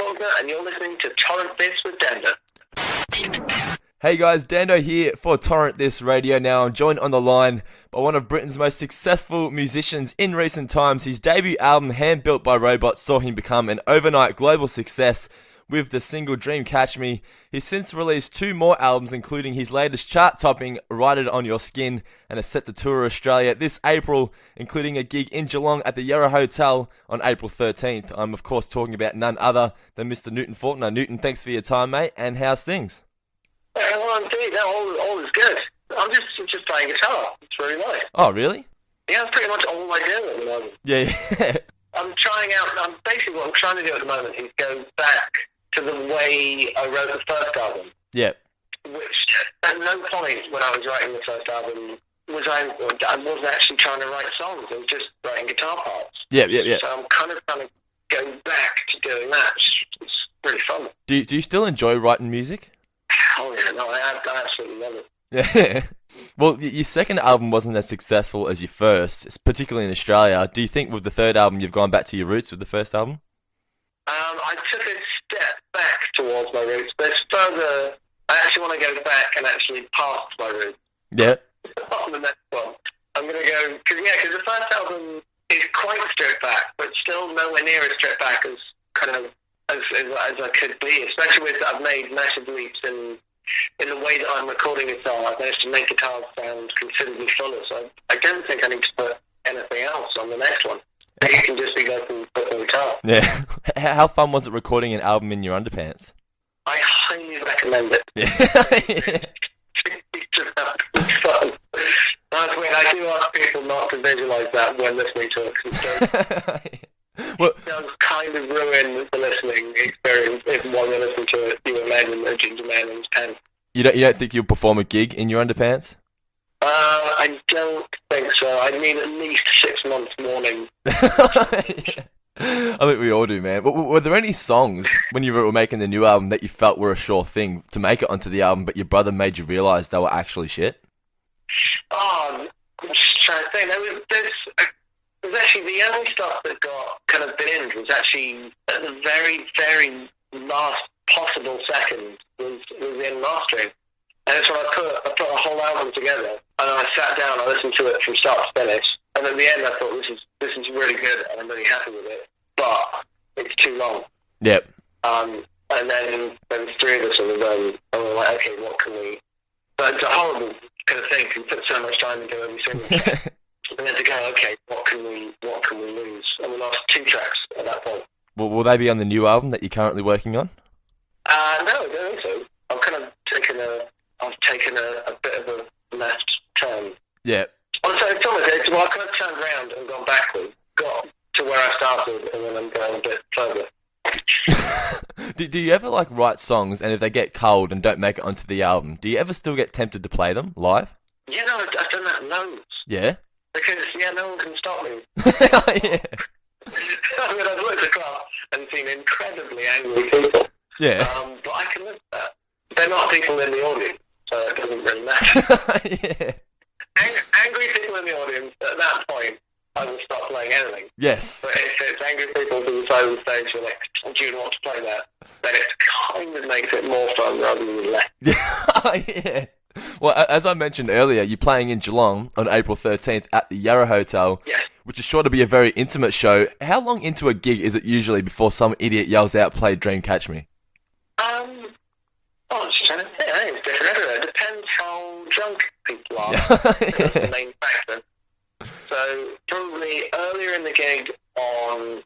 Faulkner, and you're listening to Torrent This with Dando. Hey guys, Dando here for Torrent This Radio. Now I'm joined on the line by one of Britain's most successful musicians in recent times. His debut album, Hand Built by Robots, saw him become an overnight global success with the single Dream Catch Me. He's since released 2 more albums, including his latest chart-topping Write It On Your Skin, and is set to tour Australia this April, including a gig in Geelong at the Yarra Hotel on April 13th. I'm of course talking about none other than Mr. Newton Faulkner. Newton, thanks for your time, mate, and how's things? Well, indeed, all is good. I'm just playing guitar. It's really nice. Oh, really? Yeah, that's pretty much all I do at the moment. Yeah. Basically what I'm trying to do at the moment is go back to the way I wrote the first album. Yeah. Which, at no point when I was writing the first album I wasn't actually trying to write songs. I was just writing guitar parts. Yeah. So I'm kind of trying to go back to doing that. It's pretty fun. Do you still enjoy writing music? Oh yeah, no, I absolutely love it. Yeah. Well, your second album wasn't as successful as your first, particularly in Australia. Do you think with the third album you've gone back to your roots with the first album? I took a step back towards my roots. There's further. I actually want to go back and actually past my roots. Yeah. On the next one, I'm going to go because the first album is quite stripped back, but still nowhere near as stripped back as as I could be. Especially with I've made massive leaps in the way that I'm recording guitar. I've managed to make guitars sound considerably fuller. So I don't think I need to put anything else on the next one. It can just be vocal guitar. Yeah. How fun was it recording an album in your underpants? I highly recommend it. Yeah. It's fun. That's weird. I do ask people not to visualise that when listening to it. Well, It does kind of ruin the listening experience if while you're listening to it, you imagine a ginger man in his pants. you don't think you'll perform a gig in your underpants? I don't think so. I need at least 6 months mourning. I think we all do, man. Were there any songs when you were making the new album that you felt were a sure thing to make it onto the album, but your brother made you realise they were actually shit? Oh, I'm just trying to think. There's actually the only stuff that got kind of binned was actually at the very, very last possible second was in mastering. And so I put a whole album together, and I sat down, I listened to it from start to finish, and at the end I thought this is really good, and I'm really happy with it, but it's too long. Yep. And then there was 3 of us in the room, and we were like, okay, what can we... But it's a horrible kind of thing, 'cause you put so much time into every single track. And then to go, okay, what can we lose? And we lost 2 tracks at that point. Will they be on the new album that you're currently working on? No, I don't think so. I've kind of taken a bit of a left turn. Yeah. So it's almost, I've kind of turned around and gone backwards, got to where I started, and then I'm going a bit further. Do you ever write songs, and if they get cold and don't make it onto the album, do you ever still get tempted to play them live? Yeah, no, I've done that loads. Yeah? Because, no one can stop me. Yeah. I mean, I've looked across and seen incredibly angry people. Yeah. But I can live with that. They're not people in the audience, so it doesn't really matter. Yeah. Angry people in the audience, at that point, I will stop playing anything. Yes. But if it's angry people to the side of the stage who are like, do you want to play that? Then it kind of makes it more fun rather than less. Yeah. Well, as I mentioned earlier, you're playing in Geelong on April 13th at the Yarra Hotel, Yes. which is sure to be a very intimate show. How long into a gig is it usually before some idiot yells out, play Dream Catch Me? I'm just trying to think. I think it's different everywhere. It depends how drunk people are. That's the main factor. So probably earlier in the gig on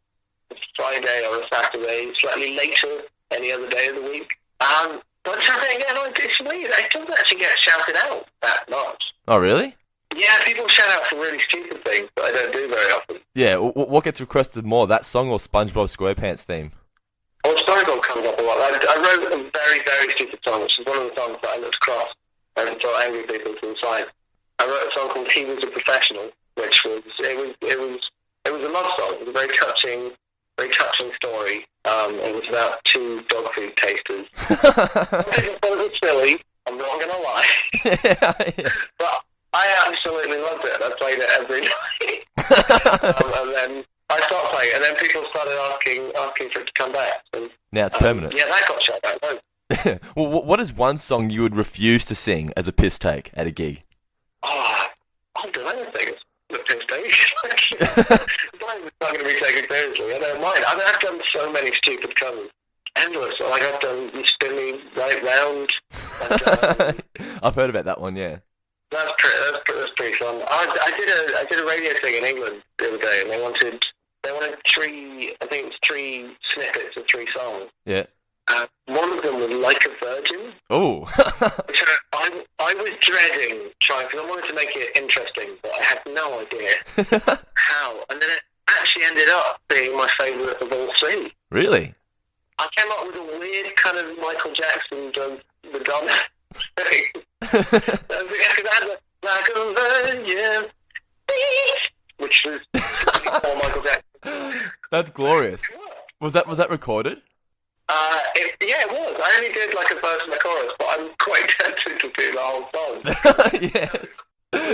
a Friday or a Saturday, slightly later any other day of the week. But something again, it's weird. It doesn't actually get shouted out that much. Oh, really? Yeah, people shout out for really stupid things that I don't do very often. Yeah, what gets requested more, that song or SpongeBob SquarePants theme? Well, SpongeBob comes up a lot. I wrote a very, very stupid song, which is one of the songs that I looked across and saw angry people to the side. I wrote a song called He Was a Professional, which was a love song. It was a very touching story. It was about 2 dog food tasters. People thought it was silly, I'm not going to lie. Yeah. But I absolutely loved it. I played it every night. And then I stopped away, and then people started asking for it to come back. So, Now it's permanent. Yeah, that got shut down. Well, what is one song you would refuse to sing as a piss take at a gig? Oh, I'll do anything. The piss take. I'm not going to be taken seriously. I don't mind. I mean, I've done so many stupid covers. Endless. Like, I've done You Spin Me Right Round. I've heard about that one, yeah. That's pretty fun. I did a radio thing in England the other day, and they wanted three snippets of 3 songs. Yeah. One of them was Like a Virgin. Oh. Which I was dreading trying, because I wanted to make it interesting, but I had no idea how. And then it actually ended up being my favourite of all 3. Really? I came up with a weird kind of Michael Jackson Madonna thing. Because I had Like a Virgin, which was all Michael Jackson. That's glorious. Was that recorded? Yeah, it was. I only did like a verse and a chorus, but I'm quite tempted to do the whole song. Yes.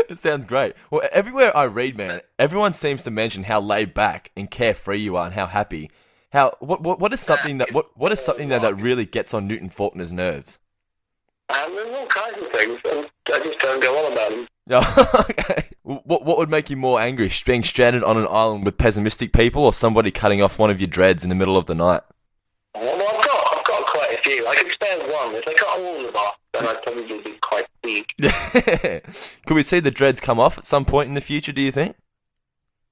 It sounds great. Well, everywhere I read, man, everyone seems to mention how laid back and carefree you are and how happy. What is something that really gets on Newton Faulkner's nerves? There's all kinds of things, and I just don't go on about them. Okay. What would make you more angry, being stranded on an island with pessimistic people, or somebody cutting off one of your dreads in the middle of the night? Well, I've got quite a few. I could spare one. If they cut all of them off, then I'd probably be quite big. Could we see the dreads come off at some point in the future, do you think?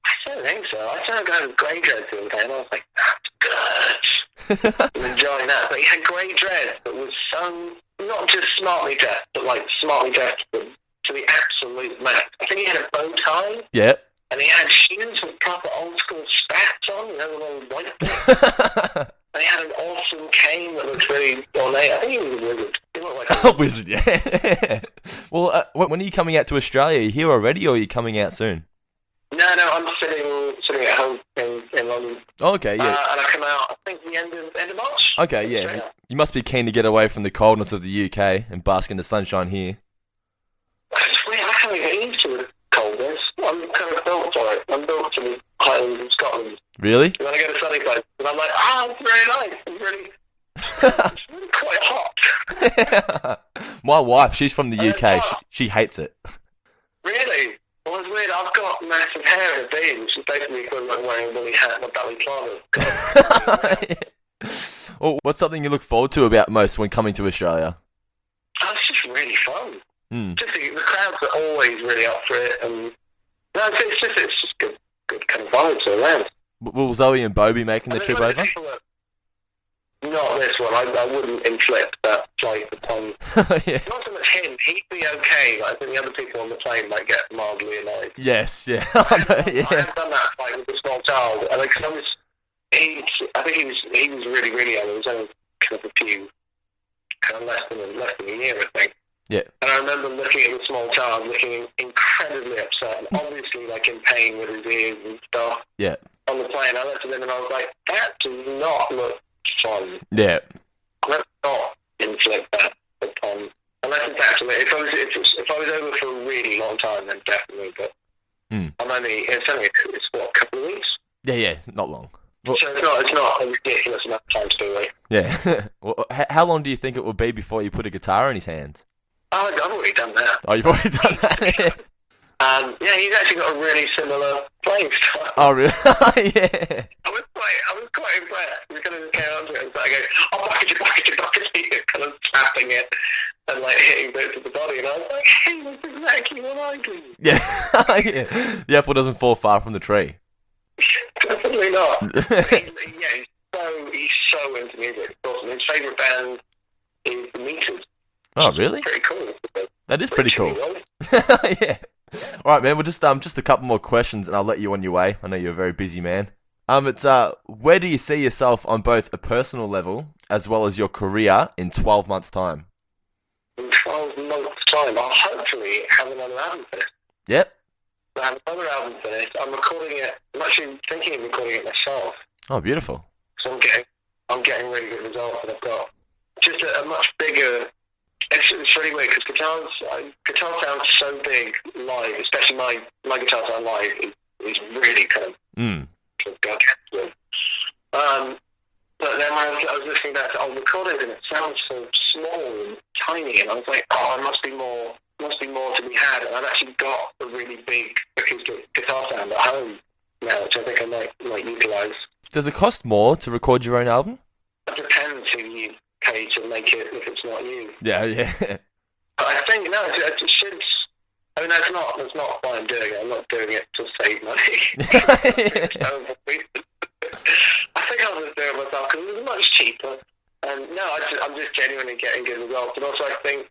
I don't think so. I saw a guy with grey dreads the other day, and I was like, that's good. I'm enjoying that. But he had grey dreads that was so, not just smartly dressed, but like smartly dressed to the absolute max. I think he had a bow tie. Yeah. And he had shoes with proper old school spats on, with all white bits. And he had an awesome cane that looked really ornate. I think he was a wizard. He looked like a wizard, yeah. Well, when are you coming out to Australia? Are you here already, or are you coming out soon? No, I'm sitting at home in London. Oh, okay, yeah. And I come out, I think, the end of March. Okay, yeah. You must be keen to get away from the coldness of the UK and bask in the sunshine here. It's weird. I can't get used to the coldness. I'm kind of built for it. I'm built to the Highlands of Scotland. Really? When I go to sunny places, and I'm like, it's very nice. It's really quite hot. My wife, she's from the UK. She hates it. Really? Well, it's weird. I've got massive hair and a beard, which is basically equivalent to wearing a woolly hat and a belly flannel. Well, what's something you look forward to about most when coming to Australia? It's just really fun. Just the crowds are always really up for it, and it's just good kind of vibes around. Will Zoe and Bo be making the trip over? Not this one. I wouldn't inflict that flight upon. Yeah. Not so much him. He'd be okay. I think the other people on the plane might get mildly annoyed. Yes, yeah. I have done that flight with a small child, and I think he was really, really young. It was only kind of less than a year, I think. Yeah. And I remember looking at the small child, looking incredibly upset, and obviously like in pain with his ears and stuff. Yeah. On the plane, I looked at him and I was like, that does not look fun. Yeah. Let's not inflict that upon. Unless it's actually, if I was over for a really long time, then definitely. But it's what, a couple of weeks? Yeah, not long. Well, so it's not a ridiculous amount of time to be away. Yeah. Well, how long do you think it will be before you put a guitar in his hands? Oh, I've already done that. Oh, you've already done that? Yeah, he's actually got a really similar playing style. Oh, really? Yeah. I was quite impressed. We kind of just came on to it and started going, bucket, kind of tapping it and like hitting bits of the body. And I was like, hey, that's exactly what I do. Yeah. Yeah. The apple doesn't fall far from the tree. Definitely not. He's so into music. It's awesome. His favourite band is The Meters. Oh, really? Pretty cool. That is pretty cool. Yeah. All right, man. We'll just a couple more questions, and I'll let you on your way. I know you're a very busy man. It's where do you see yourself on both a personal level as well as your career in 12 months' time? In 12 months' time, I'll hopefully have another album finished. Yep. I have another album finished. I'm recording it. I'm actually thinking of recording it myself. Oh, beautiful. So I'm getting really good results, and I've got just a much bigger. It's really weird because guitar sounds so big live, especially my guitar sound live is really kind of But then when I was listening back to old recordings, and it sounds so small and tiny, and I was like, oh, there must be more to be had. And I've actually got a really big acoustic guitar sound at home now, which I think I might utilise. Does it cost more to record your own album? It depends who you pay to make it if it's not you. Yeah. But I think, no, it should... I mean, that's not why I'm doing it. I'm not doing it to save money. I think I'll just do it myself because it's much cheaper. And no, I'm just genuinely getting good results. And also, I think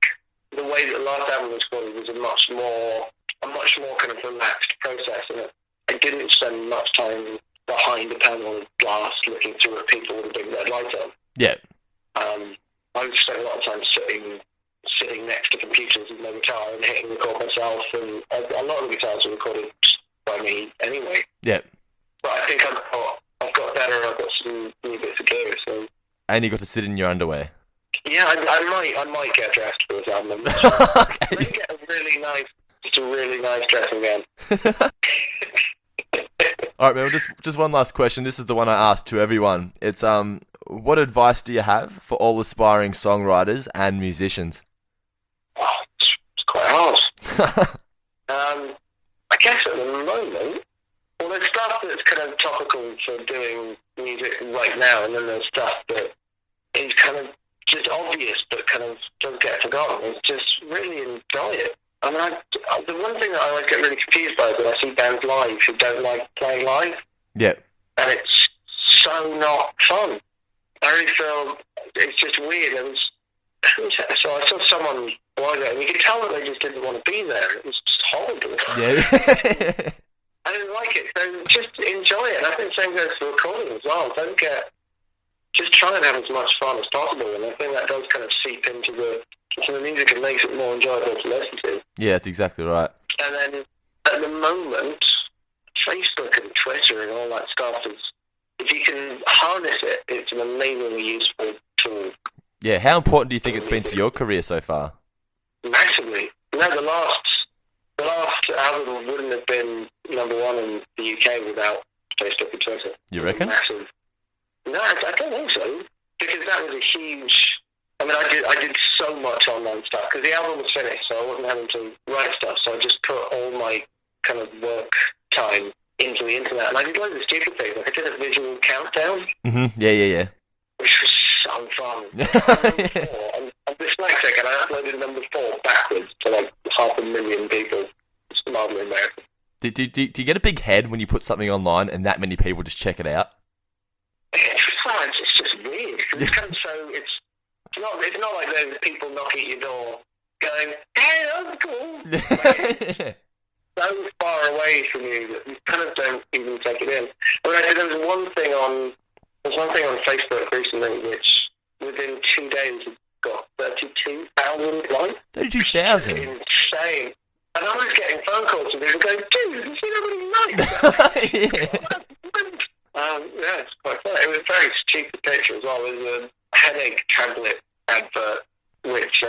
the way that the last album was recorded was a much more kind of relaxed process, and I didn't spend much time behind a panel of glass looking through at people with a big red light on. Yeah. I spent a lot of time sitting next to computers with my guitar and hitting record myself, and a lot of the guitars were recorded by me anyway. Yeah. But I think I've got better. I've got some new bits of gear. So. And you got to sit in your underwear. Yeah, I might get dressed for this album. Okay. Maybe get a really nice dressing gown. All right, man. Just one last question. This is the one I asked to everyone. It's what advice do you have for all aspiring songwriters and musicians? Oh, it's quite hard. I guess at the moment, well, there's stuff that's kind of topical for doing music right now, and then there's stuff that is kind of just obvious but kind of does get forgotten. It's just really enjoy it. I mean, the one thing that I always get really confused by is when I see bands live who don't like playing live. Yeah. And it's so not fun. I really feel it's just weird. So I saw someone live there, and you could tell that they just didn't want to be there. It was just horrible. Yeah. I didn't like it, so just enjoy it. And I think the same goes for recording as well. Just try and have as much fun as possible, and I think that does kind of seep into the music and makes it more enjoyable to listen to. Yeah, that's exactly right. And then, at the moment, Facebook and Twitter and all that stuff is, if you can harness it, it's an amazingly useful tool. Yeah, how important do you think it's been to your career so far? Massively. No, the last album wouldn't have been number one in the UK without Facebook and Twitter. You reckon? Massive. No, I don't think so. Because that was a huge... I mean, I did so much online stuff, because the album was finished, so I wasn't having to write stuff, so I just put all my kind of work time into the internet, and I did loads of stupid things. Like I did a visual countdown. Mm-hmm. Yeah. Which was so fun. I'm dyslexic, and I uploaded number 4 backwards to like 500,000 people. It's mildly embarrassing. Do you get a big head when you put something online and that many people just check it out? It's just weird. It's kind of so... It's not like there's people knocking at your door going, hey, that's cool. Like, so far away from you that you kind of don't even take it in. I mean, there was one thing on Facebook recently which within 2 days got 32,000 likes. 32,000? Insane. And I was getting phone calls from people going, dude, you see how many likes? Yeah, it's quite fun. It was a very stupid picture as well. It was a headache tablet advert, which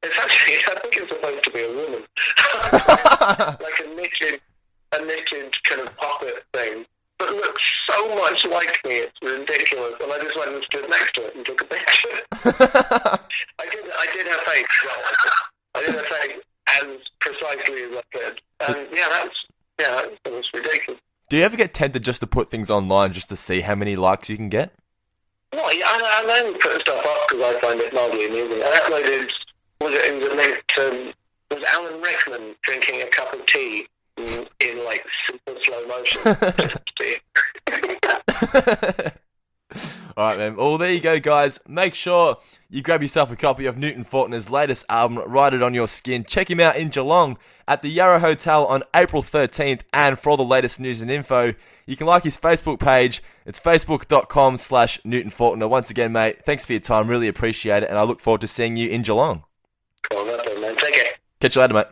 it's actually, I think it's supposed to be a woman. Like a knitted kind of puppet thing, but looks so much like me, it's ridiculous. And I just went and stood next to it and took a picture. I did have faith as well. I did have faith as precisely as I could. And that was ridiculous. Do you ever get tempted just to put things online just to see how many likes you can get? Well, yeah, I'm only putting stuff up because I find it mildly amusing. I uploaded, it was a link to, was Alan Rickman drinking a cup of tea in like super slow motion. Alright, man. Well, there you go, guys. Make sure you grab yourself a copy of Newton Faulkner's latest album, Write It On Your Skin. Check him out in Geelong at the Yarra Hotel on April 13th. And for all the latest news and info, you can like his Facebook page. It's facebook.com/Newton Faulkner. Once again, mate, thanks for your time. Really appreciate it. And I look forward to seeing you in Geelong. Cool, no problem, man. Take care. Catch you later, mate.